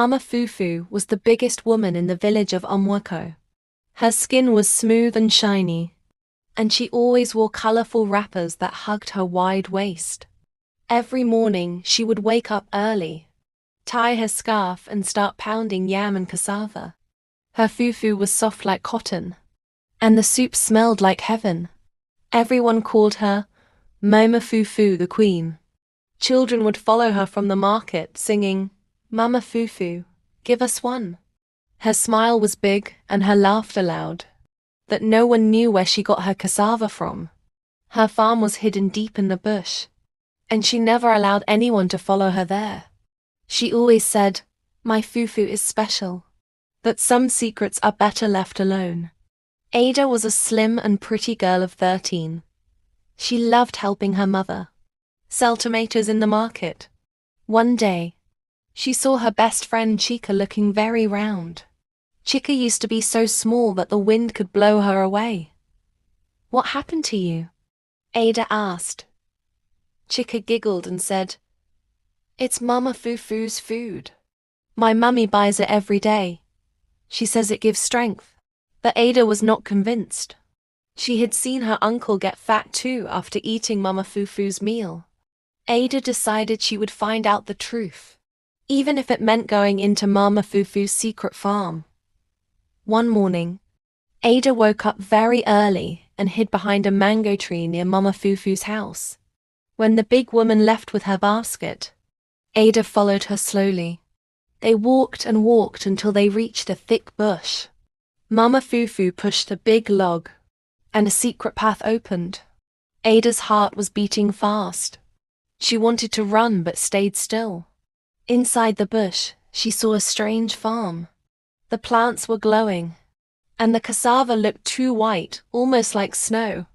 Mama Fufu was the biggest woman in the village of Omwako. Her skin was smooth and shiny, and she always wore colorful wrappers that hugged her wide waist. Every morning she would wake up early, tie her scarf and start pounding yam and cassava. Her fufu was soft like cotton, and the soup smelled like heaven. Everyone called her Mama Fufu, the queen. Children would follow her from the market singing, "Mama Fufu, give us one." Her smile was big and her laughter loud, that no one knew where she got her cassava from. Her farm was hidden deep in the bush, and she never allowed anyone to follow her there. She always said, "My fufu is special," that some secrets are better left alone. Ada was a slim and pretty girl of 13. She loved helping her mother sell tomatoes in the market. One day, she saw her best friend Chica looking very round. Chica used to be so small that the wind could blow her away. "What happened to you?" Ada asked. Chica giggled and said, "It's Mama Fufu's food. My mummy buys it every day. She says it gives strength." But Ada was not convinced. She had seen her uncle get fat too after eating Mama Fufu's meal. Ada decided she would find out the truth, even if it meant going into Mama Fufu's secret farm. One morning, Ada woke up very early and hid behind a mango tree near Mama Fufu's house. When the big woman left with her basket, Ada followed her slowly. They walked and walked until they reached a thick bush. Mama Fufu pushed a big log, and a secret path opened. Ada's heart was beating fast. She wanted to run but stayed still. Inside the bush, she saw a strange farm. The plants were glowing, and the cassava looked too white, almost like snow.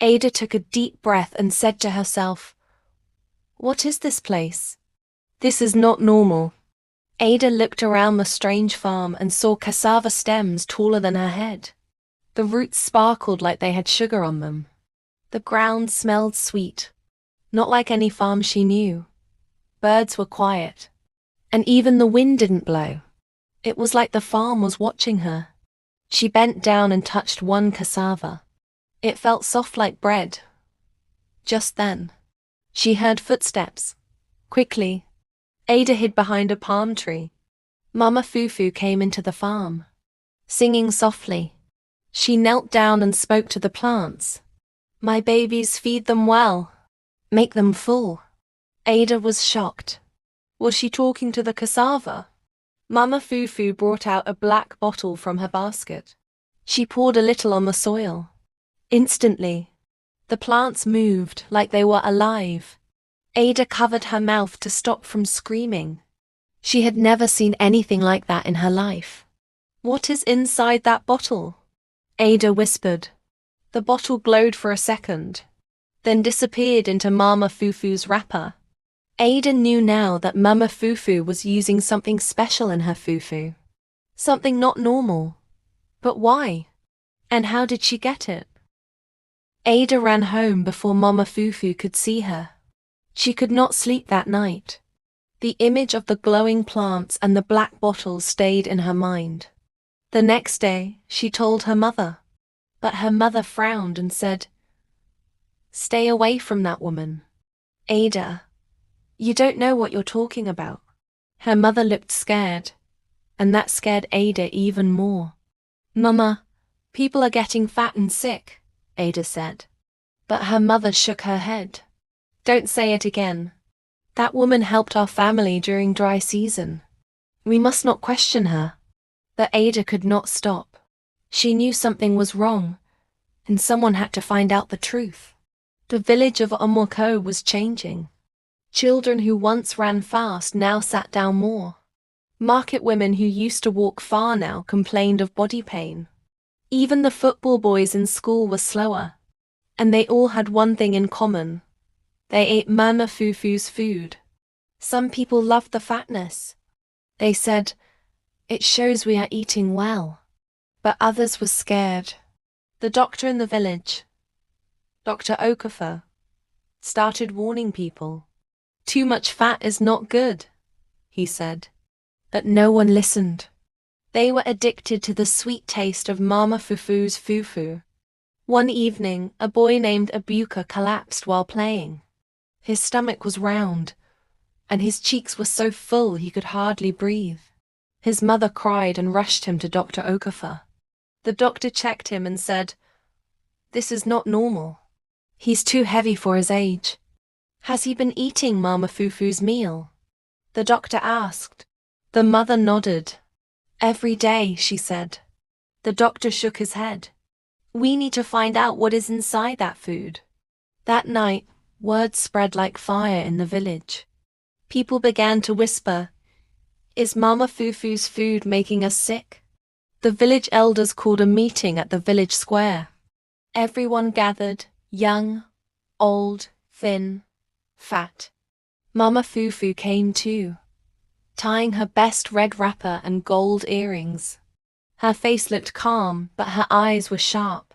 Ada took a deep breath and said to herself, "What is this place? This is not normal." Ada looked around the strange farm and saw cassava stems taller than her head. The roots sparkled like they had sugar on them. The ground smelled sweet, not like any farm she knew. Birds were quiet, and even the wind didn't blow. It was like the farm was watching her. She bent down and touched one cassava. It felt soft like bread. Just then, she heard footsteps. Quickly, Ada hid behind a palm tree. Mama Fufu came into the farm, singing softly. She knelt down and spoke to the plants. "My babies, feed them well. Make them full." Ada was shocked. Was she talking to the cassava? Mama Fufu brought out a black bottle from her basket. She poured a little on the soil. Instantly, the plants moved like they were alive. Ada covered her mouth to stop from screaming. She had never seen anything like that in her life. "What is inside that bottle?" Ada whispered. The bottle glowed for a second, then disappeared into Mama Fufu's wrapper. Ada knew now that Mama Fufu was using something special in her fufu. Something not normal. But why? And how did she get it? Ada ran home before Mama Fufu could see her. She could not sleep that night. The image of the glowing plants and the black bottle stayed in her mind. The next day, she told her mother. But her mother frowned and said, "Stay away from that woman. Ada, you don't know what you're talking about." Her mother looked scared, and that scared Ada even more. "Mama, people are getting fat and sick," Ada said. But her mother shook her head. "Don't say it again. That woman helped our family during dry season. We must not question her." But Ada could not stop. She knew something was wrong, and someone had to find out the truth. The village of Omwako was changing. Children who once ran fast now sat down more. Market women who used to walk far now complained of body pain. Even the football boys in school were slower. And they all had one thing in common. They ate Mama Fufu's food. Some people loved the fatness. They said, "It shows we are eating well." But others were scared. The doctor in the village, Dr. Okafor, started warning people. "Too much fat is not good," he said. But no one listened. They were addicted to the sweet taste of Mama Fufu's fufu. One evening, a boy named Abuka collapsed while playing. His stomach was round, and his cheeks were so full he could hardly breathe. His mother cried and rushed him to Dr. Okafor. The doctor checked him and said, "This is not normal. He's too heavy for his age." "Has he been eating Mama Fufu's meal?" the doctor asked. The mother nodded. "Every day," she said. The doctor shook his head. "We need to find out what is inside that food." That night, word spread like fire in the village. People began to whisper, "Is Mama Fufu's food making us sick?" The village elders called a meeting at the village square. Everyone gathered, young, old, thin, fat. Mama Fufu came too, tying her best red wrapper and gold earrings. Her face looked calm, but her eyes were sharp.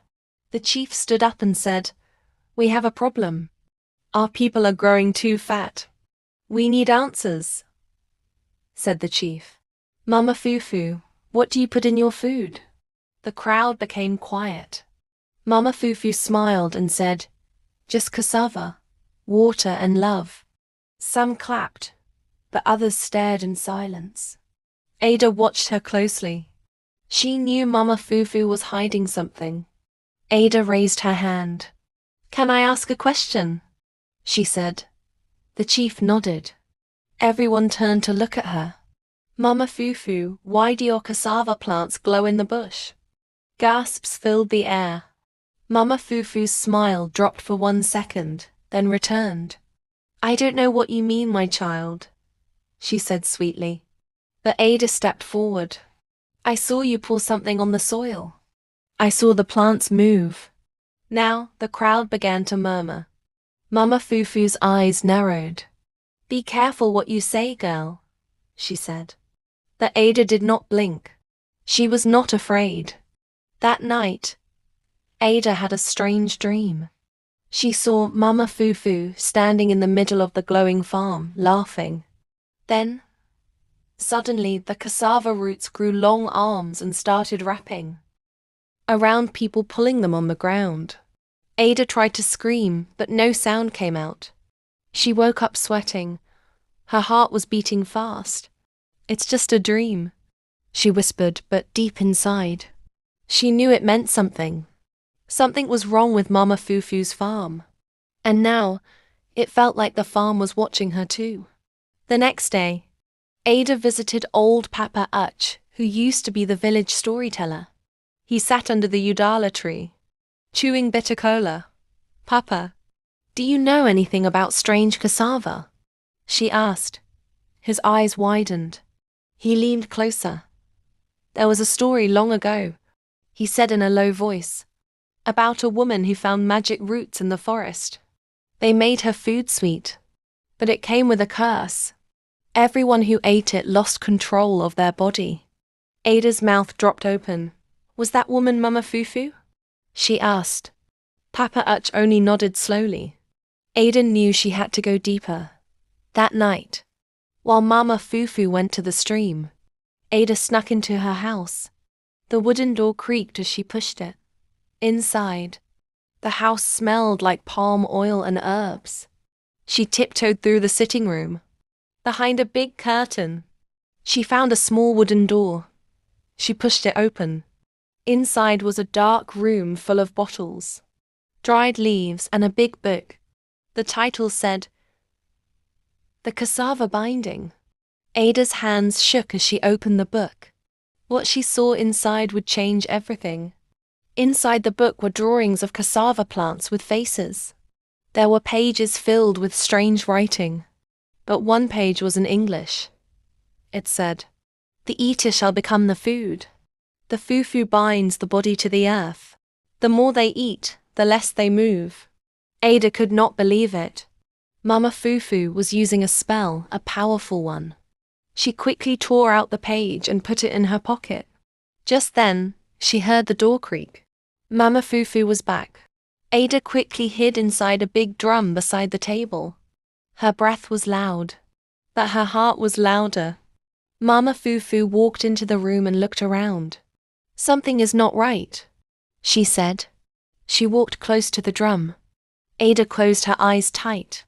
The chief stood up and said, "We have a problem. Our people are growing too fat. We need answers," said the chief. "Mama Fufu, what do you put in your food?" The crowd became quiet. Mama Fufu smiled and said, "Just cassava, water and love." Some clapped, but others stared in silence. Ada watched her closely. She knew Mama Fufu was hiding something. Ada raised her hand. "Can I ask a question?" she said. The chief nodded. Everyone turned to look at her. "Mama Fufu, why do your cassava plants glow in the bush?" Gasps filled the air. Mama Fufu's smile dropped for 1 second, then returned. "I don't know what you mean, my child," she said sweetly. But Ada stepped forward. "I saw you pour something on the soil. I saw the plants move." Now the crowd began to murmur. Mama Fufu's eyes narrowed. "Be careful what you say, girl," she said. But Ada did not blink. She was not afraid. That night, Ada had a strange dream. She saw Mama Fufu standing in the middle of the glowing farm, laughing. Then, suddenly, the cassava roots grew long arms and started wrapping around people, pulling them on the ground. Ada tried to scream, but no sound came out. She woke up sweating. Her heart was beating fast. "It's just a dream," she whispered, but deep inside, she knew it meant something. Something was wrong with Mama Fufu's farm. And now, it felt like the farm was watching her too. The next day, Ada visited old Papa Uch, who used to be the village storyteller. He sat under the udala tree, chewing bitter cola. "Papa, do you know anything about strange cassava?" she asked. His eyes widened. He leaned closer. "There was a story long ago," he said in a low voice, "about a woman who found magic roots in the forest. They made her food sweet, but it came with a curse. Everyone who ate it lost control of their body." Ada's mouth dropped open. "Was that woman Mama Fufu?" she asked. Papa Uch only nodded slowly. Ada knew she had to go deeper. That night, while Mama Fufu went to the stream, Ada snuck into her house. The wooden door creaked as she pushed it. Inside, the house smelled like palm oil and herbs. She tiptoed through the sitting room. Behind a big curtain, she found a small wooden door. She pushed it open. Inside was a dark room full of bottles, dried leaves, and a big book. The title said, "The Cassava Binding." Ada's hands shook as she opened the book. What she saw inside would change everything. Inside the book were drawings of cassava plants with faces. There were pages filled with strange writing, but one page was in English. It said, "The eater shall become the food. The fufu binds the body to the earth. The more they eat, the less they move." Ada could not believe it. Mama Fufu was using a spell, a powerful one. She quickly tore out the page and put it in her pocket. Just then, she heard the door creak. Mama Fufu was back. Ada quickly hid inside a big drum beside the table. Her breath was loud, but her heart was louder. Mama Fufu walked into the room and looked around. "Something is not right," she said. She walked close to the drum. Ada closed her eyes tight.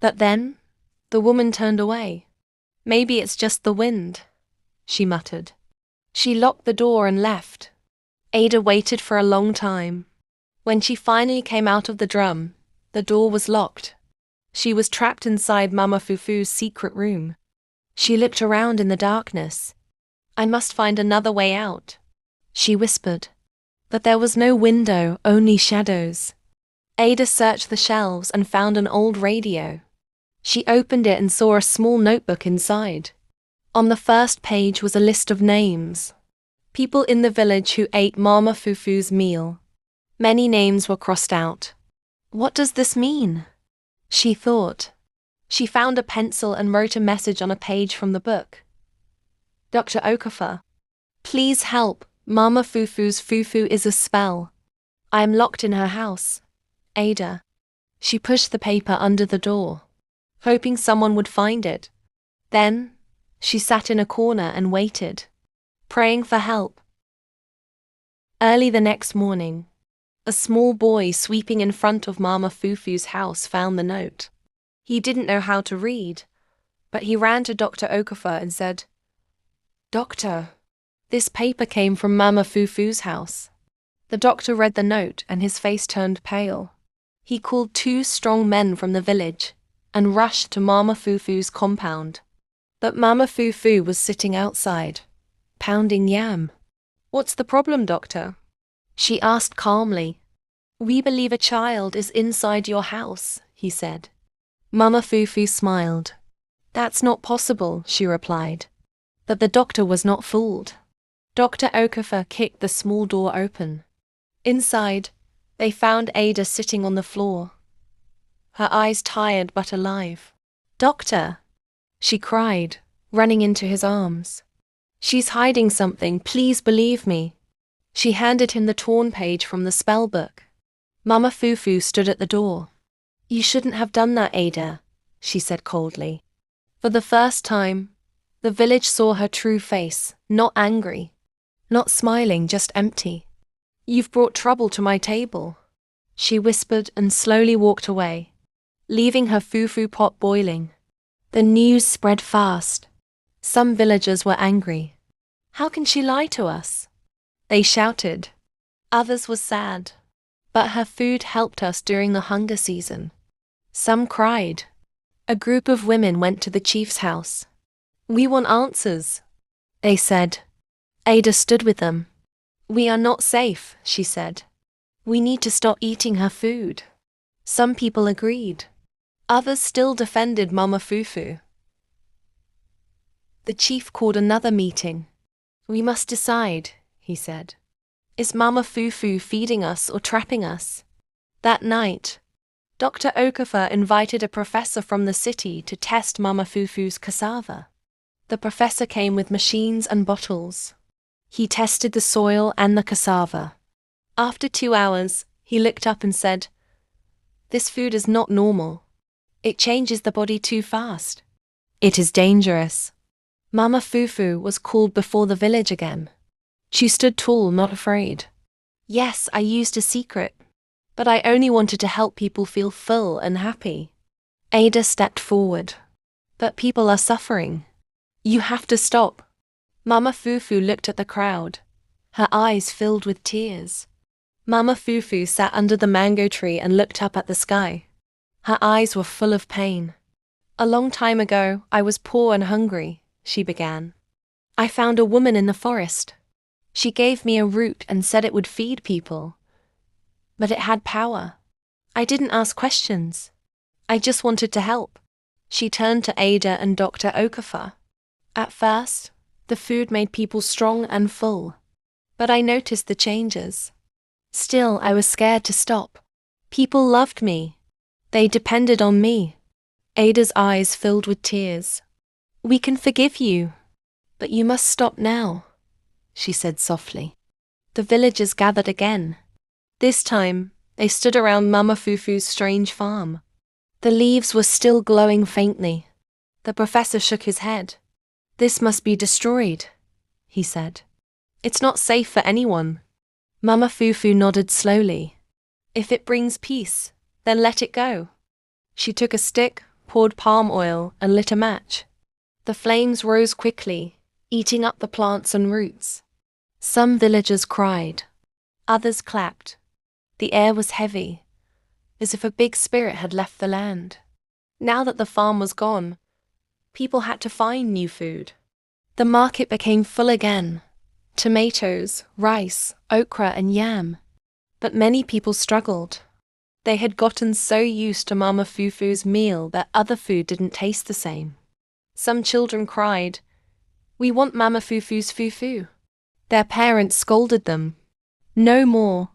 But then, the woman turned away. "Maybe it's just the wind," she muttered. She locked the door and left. Ada waited for a long time. When she finally came out of the drum, the door was locked. She was trapped inside Mama Fufu's secret room. She looked around in the darkness. "I must find another way out," she whispered. But there was no window, only shadows. Ada searched the shelves and found an old radio. She opened it and saw a small notebook inside. On the first page was a list of names. People in the village who ate Mama Fufu's meal. Many names were crossed out. "What does this mean?" she thought. She found a pencil and wrote a message on a page from the book. "Dr. Okafor, please help. Mama Fufu's fufu is a spell. I am locked in her house. Ada." She pushed the paper under the door, hoping someone would find it. Then, she sat in a corner and waited, praying for help. Early the next morning, a small boy sweeping in front of Mama Fufu's house found the note. He didn't know how to read, but he ran to Dr. Okafor and said, "Doctor, this paper came from Mama Fufu's house." The doctor read the note and his face turned pale. He called 2 strong men from the village and rushed to Mama Fufu's compound. But Mama Fufu was sitting outside, pounding yam. "What's the problem, doctor?" she asked calmly. "We believe a child is inside your house," he said. Mama Fufu smiled. "That's not possible," she replied. But the doctor was not fooled. Dr. Okafor kicked the small door open. Inside, they found Ada sitting on the floor, her eyes tired but alive. "Doctor," she cried, running into his arms. "She's hiding something, please believe me." She handed him the torn page from the spell book. Mama Fufu stood at the door. "You shouldn't have done that, Ada," she said coldly. For the first time, the village saw her true face, not angry, not smiling, just empty. "You've brought trouble to my table," she whispered and slowly walked away, leaving her fufu pot boiling. The news spread fast. Some villagers were angry. "How can she lie to us?" they shouted. Others were sad. "But her food helped us during the hunger season." Some cried. A group of women went to the chief's house. "We want answers," they said. Ada stood with them. "We are not safe," she said. "We need to stop eating her food." Some people agreed. Others still defended Mama Fufu. The chief called another meeting. "We must decide," he said. "Is Mama Fufu feeding us or trapping us?" That night, Dr. Okafor invited a professor from the city to test Mama Fufu's cassava. The professor came with machines and bottles. He tested the soil and the cassava. After 2 hours, he looked up and said, "This food is not normal. It changes the body too fast. It is dangerous." Mama Fufu was called before the village again. She stood tall, not afraid. "Yes, I used a secret, but I only wanted to help people feel full and happy." Ada stepped forward. "But people are suffering. You have to stop." Mama Fufu looked at the crowd. Her eyes filled with tears. Mama Fufu sat under the mango tree and looked up at the sky. Her eyes were full of pain. "A long time ago, I was poor and hungry," she began. "I found a woman in the forest. She gave me a root and said it would feed people. But it had power. I didn't ask questions. I just wanted to help." She turned to Ada and Dr. Okafor. "At first, the food made people strong and full. But I noticed the changes. Still, I was scared to stop. People loved me. They depended on me." Ada's eyes filled with tears. "We can forgive you, but you must stop now," she said softly. The villagers gathered again. This time, they stood around Mama Fufu's strange farm. The leaves were still glowing faintly. The professor shook his head. This must be destroyed, he said. It's not safe for anyone. Mama Fufu nodded slowly. If it brings peace, then let it go. She took a stick, poured palm oil, and lit a match. The flames rose quickly, eating up the plants and roots. Some villagers cried. Others clapped. The air was heavy, as if a big spirit had left the land. Now that the farm was gone, people had to find new food. The market became full again. Tomatoes, rice, okra, and yam. But many people struggled. They had gotten so used to Mama Fufu's meal that other food didn't taste the same. Some children cried, "We want Mama Fufu's fufu." Their parents scolded them. No more.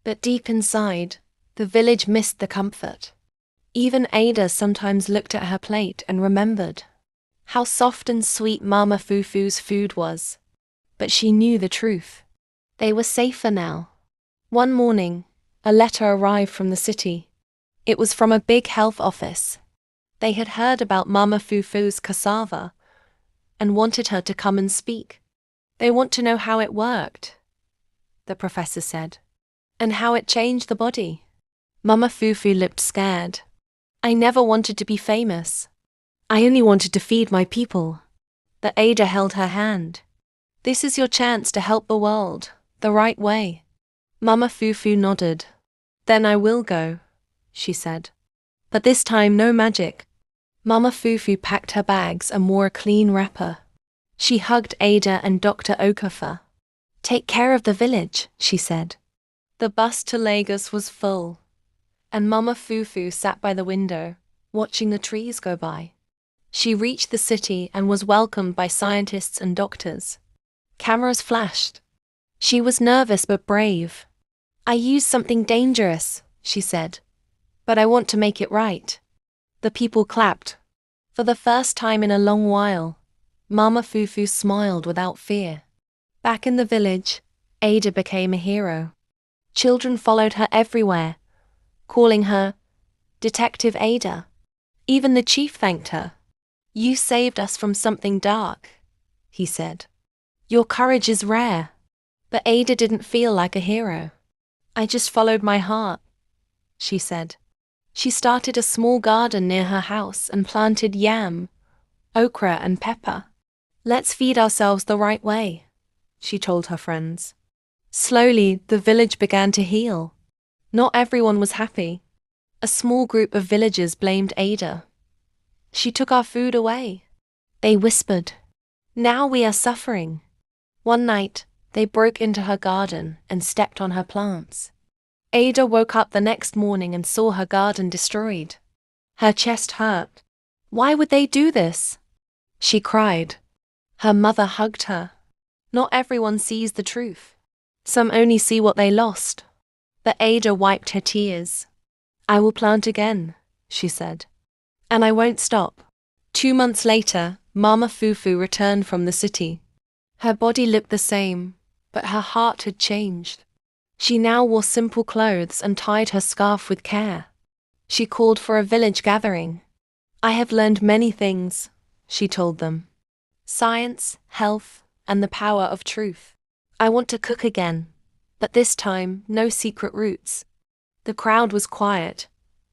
But deep inside, the village missed the comfort. Even Ada sometimes looked at her plate and remembered how soft and sweet Mama Fufu's food was. But she knew the truth. They were safer now. One morning, a letter arrived from the city. It was from a big health office. They had heard about Mama Fufu's cassava and wanted her to come and speak. They want to know how it worked, the professor said, and how it changed the body. Mama Fufu looked scared. I never wanted to be famous. I only wanted to feed my people. But Ada held her hand. This is your chance to help the world, the right way. Mama Fufu nodded. Then I will go, she said. But this time no magic. Mama Fufu packed her bags and wore a clean wrapper. She hugged Ada and Dr. Okafor. Take care of the village, she said. The bus to Lagos was full, and Mama Fufu sat by the window, watching the trees go by. She reached the city and was welcomed by scientists and doctors. Cameras flashed. She was nervous but brave. I used something dangerous, she said, but I want to make it right. The people clapped. For the first time in a long while, Mama Fufu smiled without fear. Back in the village, Ada became a hero. Children followed her everywhere, calling her Detective Ada. Even the chief thanked her. You saved us from something dark, he said. Your courage is rare. But Ada didn't feel like a hero. I just followed my heart, she said. She started a small garden near her house and planted yam, okra, and pepper. Let's feed ourselves the right way, she told her friends. Slowly, the village began to heal. Not everyone was happy. A small group of villagers blamed Ada. She took our food away. They whispered, now we are suffering. One night, they broke into her garden and stepped on her plants. Ada woke up the next morning and saw her garden destroyed. Her chest hurt. Why would they do this? She cried. Her mother hugged her. Not everyone sees the truth. Some only see what they lost. But Ada wiped her tears. I will plant again, she said. And I won't stop. 2 months later, Mama Fufu returned from the city. Her body looked the same, but her heart had changed. She now wore simple clothes and tied her scarf with care. She called for a village gathering. I have learned many things, she told them. Science, health, and the power of truth. I want to cook again, but this time no secret roots. The crowd was quiet.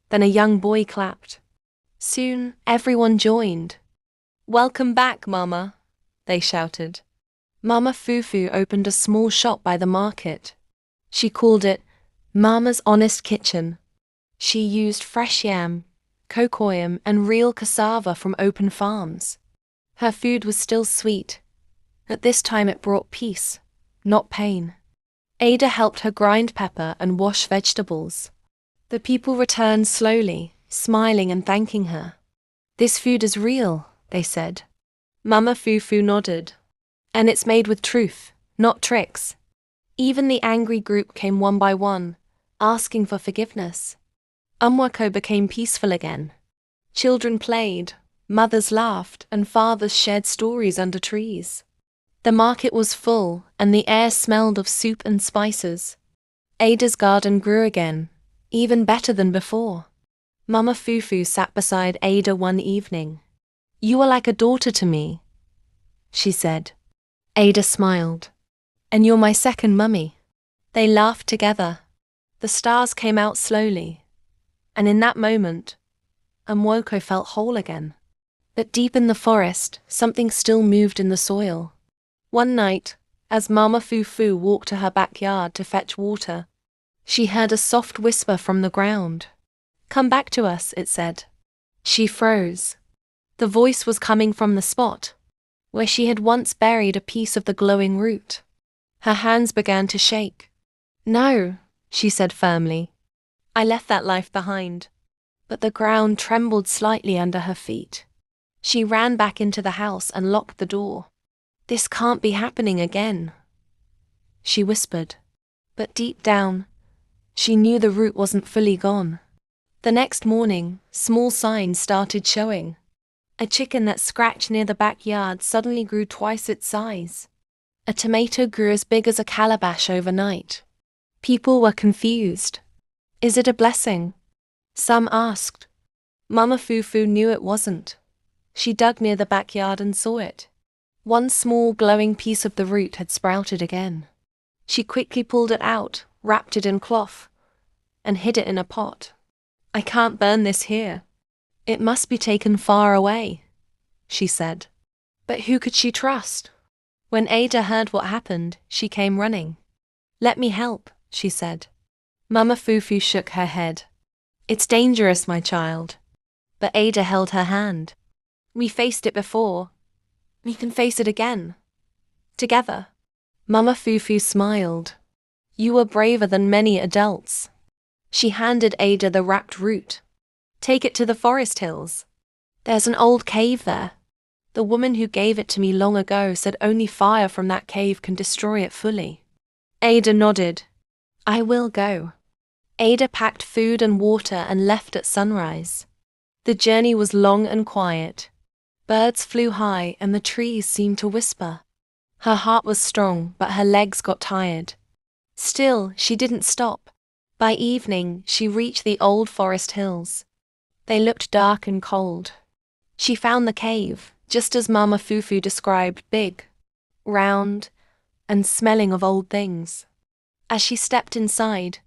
Then a young boy clapped. Soon everyone joined. Welcome back, Mama, they shouted. Mama Fufu opened a small shop by the market. She called it Mama's Honest Kitchen. She used fresh yam, cocoyam, and real cassava from open farms. Her food was still sweet. At this time it brought peace, not pain. Ada helped her grind pepper and wash vegetables. The people returned slowly, smiling and thanking her. This food is real, they said. Mama Fufu nodded. And it's made with truth, not tricks. Even the angry group came one by one, asking for forgiveness. Umwako became peaceful again. Children played, mothers laughed, and fathers shared stories under trees. The market was full, and the air smelled of soup and spices. Ada's garden grew again, even better than before. Mama Fufu sat beside Ada one evening. You are like a daughter to me, she said. Ada smiled. And you're my second mummy. They laughed together. The stars came out slowly. And in that moment, Omwoko felt whole again. But deep in the forest, something still moved in the soil. One night, as Mama Fufu walked to her backyard to fetch water, she heard a soft whisper from the ground. Come back to us, it said. She froze. The voice was coming from the spot where she had once buried a piece of the glowing root. Her hands began to shake. No, she said firmly. I left that life behind. But the ground trembled slightly under her feet. She ran back into the house and locked the door. This can't be happening again, she whispered. But deep down, she knew the root wasn't fully gone. The next morning, small signs started showing. A chicken that scratched near the backyard suddenly grew twice its size. A tomato grew as big as a calabash overnight. People were confused. Is it a blessing? Some asked. Mama Fufu knew it wasn't. She dug near the backyard and saw it. One small glowing piece of the root had sprouted again. She quickly pulled it out, wrapped it in cloth, and hid it in a pot. I can't burn this here. It must be taken far away, she said. But who could she trust? When Ada heard what happened, she came running. Let me help, she said. Mama Fufu shook her head. It's dangerous, my child. But Ada held her hand. We faced it before. We can face it again. Together. Mama Fufu smiled. You were braver than many adults. She handed Ada the wrapped root. Take it to the forest hills. There's an old cave there. The woman who gave it to me long ago said only fire from that cave can destroy it fully. Ada nodded. I will go. Ada packed food and water and left at sunrise. The journey was long and quiet. Birds flew high and the trees seemed to whisper. Her heart was strong, but her legs got tired. Still, she didn't stop. By evening, she reached the old forest hills. They looked dark and cold. She found the cave, just as Mama Fufu described, big, round, and smelling of old things. As she stepped inside,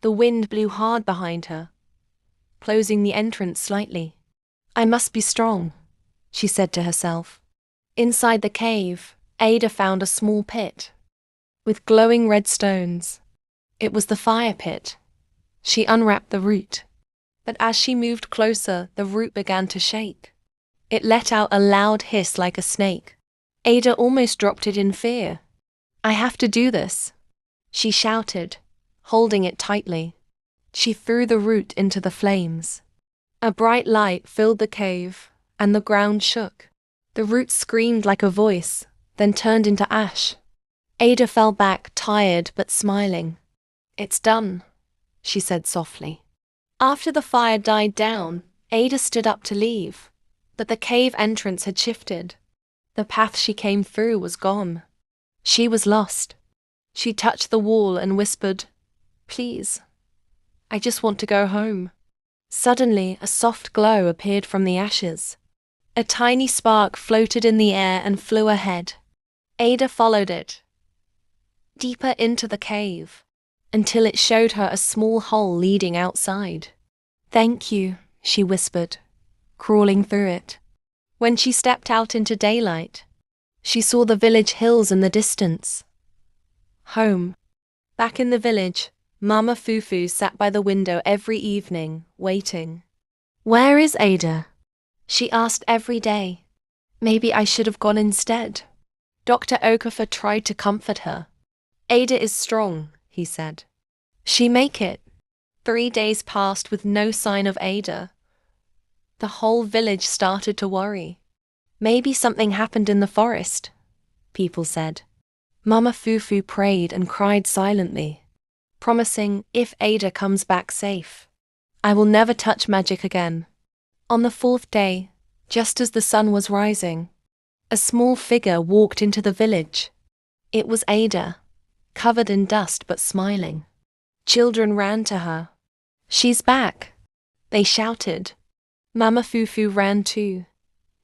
the wind blew hard behind her, closing the entrance slightly. I must be strong, she said to herself. Inside the cave, Ada found a small pit with glowing red stones. It was the fire pit. She unwrapped the root. But as she moved closer, the root began to shake. It let out a loud hiss like a snake. Ada almost dropped it in fear. I have to do this, she shouted, holding it tightly. She threw the root into the flames. A bright light filled the cave, and the ground shook. The root screamed like a voice, then turned into ash. Ada fell back, tired but smiling. It's done, she said softly. After the fire died down, Ada stood up to leave, but the cave entrance had shifted. The path she came through was gone. She was lost. She touched the wall and whispered, Please, I just want to go home. Suddenly, a soft glow appeared from the ashes. A tiny spark floated in the air and flew ahead. Ada followed it, deeper into the cave, until it showed her a small hole leading outside. Thank you, she whispered, crawling through it. When she stepped out into daylight, she saw the village hills in the distance. Home. Back in the village, Mama Fufu sat by the window every evening, waiting. Where is Ada? She asked every day. Maybe I should have gone instead. Dr. Okafor tried to comfort her. Ada is strong, he said. She make it. 3 days passed with no sign of Ada. The whole village started to worry. Maybe something happened in the forest, people said. Mama Fufu prayed and cried silently, promising, if Ada comes back safe, I will never touch magic again. On the 4th day, just as the sun was rising, a small figure walked into the village. It was Ada, covered in dust but smiling. Children ran to her. She's back, they shouted. Mama Fufu ran too,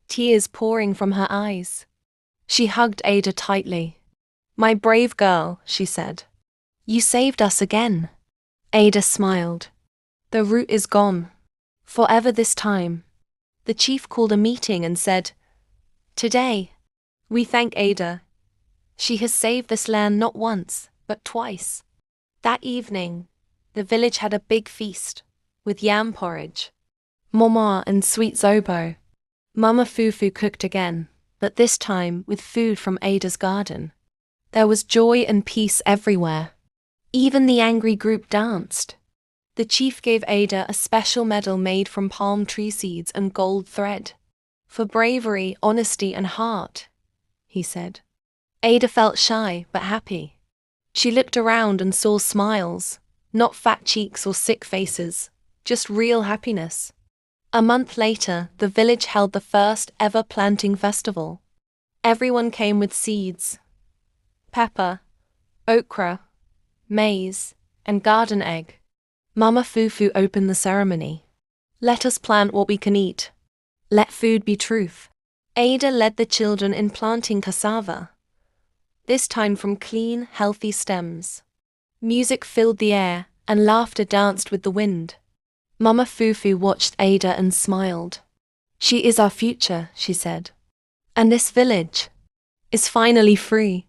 tears pouring from her eyes. She hugged Ada tightly. "My brave girl," she said. "You saved us again." Ada smiled. "The root is gone. Forever this time." The chief called a meeting and said, "Today, we thank Ada. She has saved this land not once, but twice." That evening, the village had a big feast, with yam porridge, moma and sweet zobo. Mama Fufu cooked again, but this time with food from Ada's garden. There was joy and peace everywhere. Even the angry group danced. The chief gave Ada a special medal made from palm tree seeds and gold thread. "For bravery, honesty, and heart," he said. Ada felt shy but happy. She looked around and saw smiles, not fat cheeks or sick faces, just real happiness. A month later, the village held the first ever planting festival. Everyone came with seeds: pepper, okra, maize, and garden egg. Mama Fufu opened the ceremony. "Let us plant what we can eat. Let food be truth." Ada led the children in planting cassava, this time from clean, healthy stems. Music filled the air, and laughter danced with the wind. Mama Fufu watched Ada and smiled. "She is our future," she said. "And this village is finally free."